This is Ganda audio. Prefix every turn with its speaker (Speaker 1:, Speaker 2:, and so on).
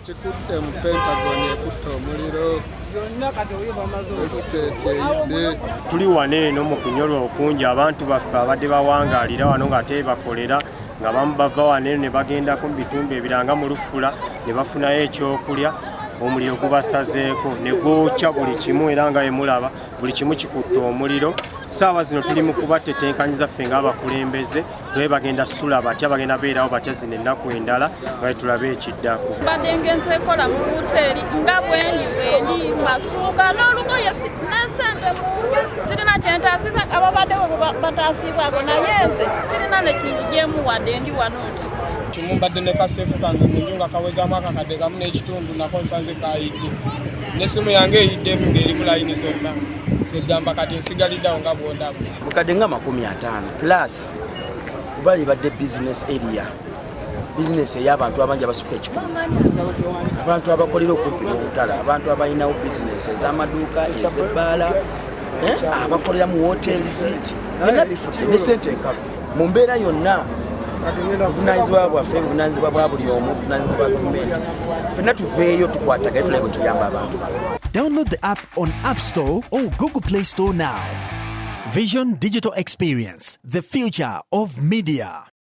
Speaker 1: ekikutte mu Pentagon ekutte omuliro estate
Speaker 2: tuli wane eno mu kunyolwa okungi abantu baffe abadde bawangaalira wano ng'ate bakolera nga bamu bava wane ne bagendako mu bitundu ebiranga mu Lufula ne bafunayo ekyokulya omuliro gubasazeeko ne gwokya buli kimu era nga emulaba buli kimu kikutte omuliro. Saawa zino tuli mu kubatetenkanyiza ffe ng'abakulembeze tulabe bagenda sula batya bagenda beerawo batya zino ennaku endala nga tulabe ekiddako.
Speaker 3: Badde ngenze ekola mu hoteri nga bwendi masuuka n'olugoye n'esente sirina kyentaasiza ababaddewo bataasiibwako naye nze sirina ne kintu gyemuwadde ndi wano nti
Speaker 4: kimu mbadde ne kaseefu kange mu nju nga kawezaamu akakadde kamu n'ekitundu nako nsanze kaayidde n'essimu yange eyiddemu ng'erimu layini zonna kegamba kati nsigaliddeawo nga bwondaba
Speaker 5: bukadde nga 50 plus kuba libadde business area business ey'abantu abangi abasuka ekikulu abantu abakolera okumpi n'obutala abantu abalinawo business ez'amaduuka ez'ebbaala abakolera mu hotels byonna bifudde ne ssente enkalu mu mbeera yonna obuvunaanyizibwa bwaffe obuvunaanyizibwa bwa buli omu obuvunaanyizibwa bwa gavumenti ffenna tuveeyo tukwatagane tulabe bwe tuyamba abantu bano.
Speaker 6: Download the app on App Store or Google Play Store now. Vision Digital Experience, the future of media.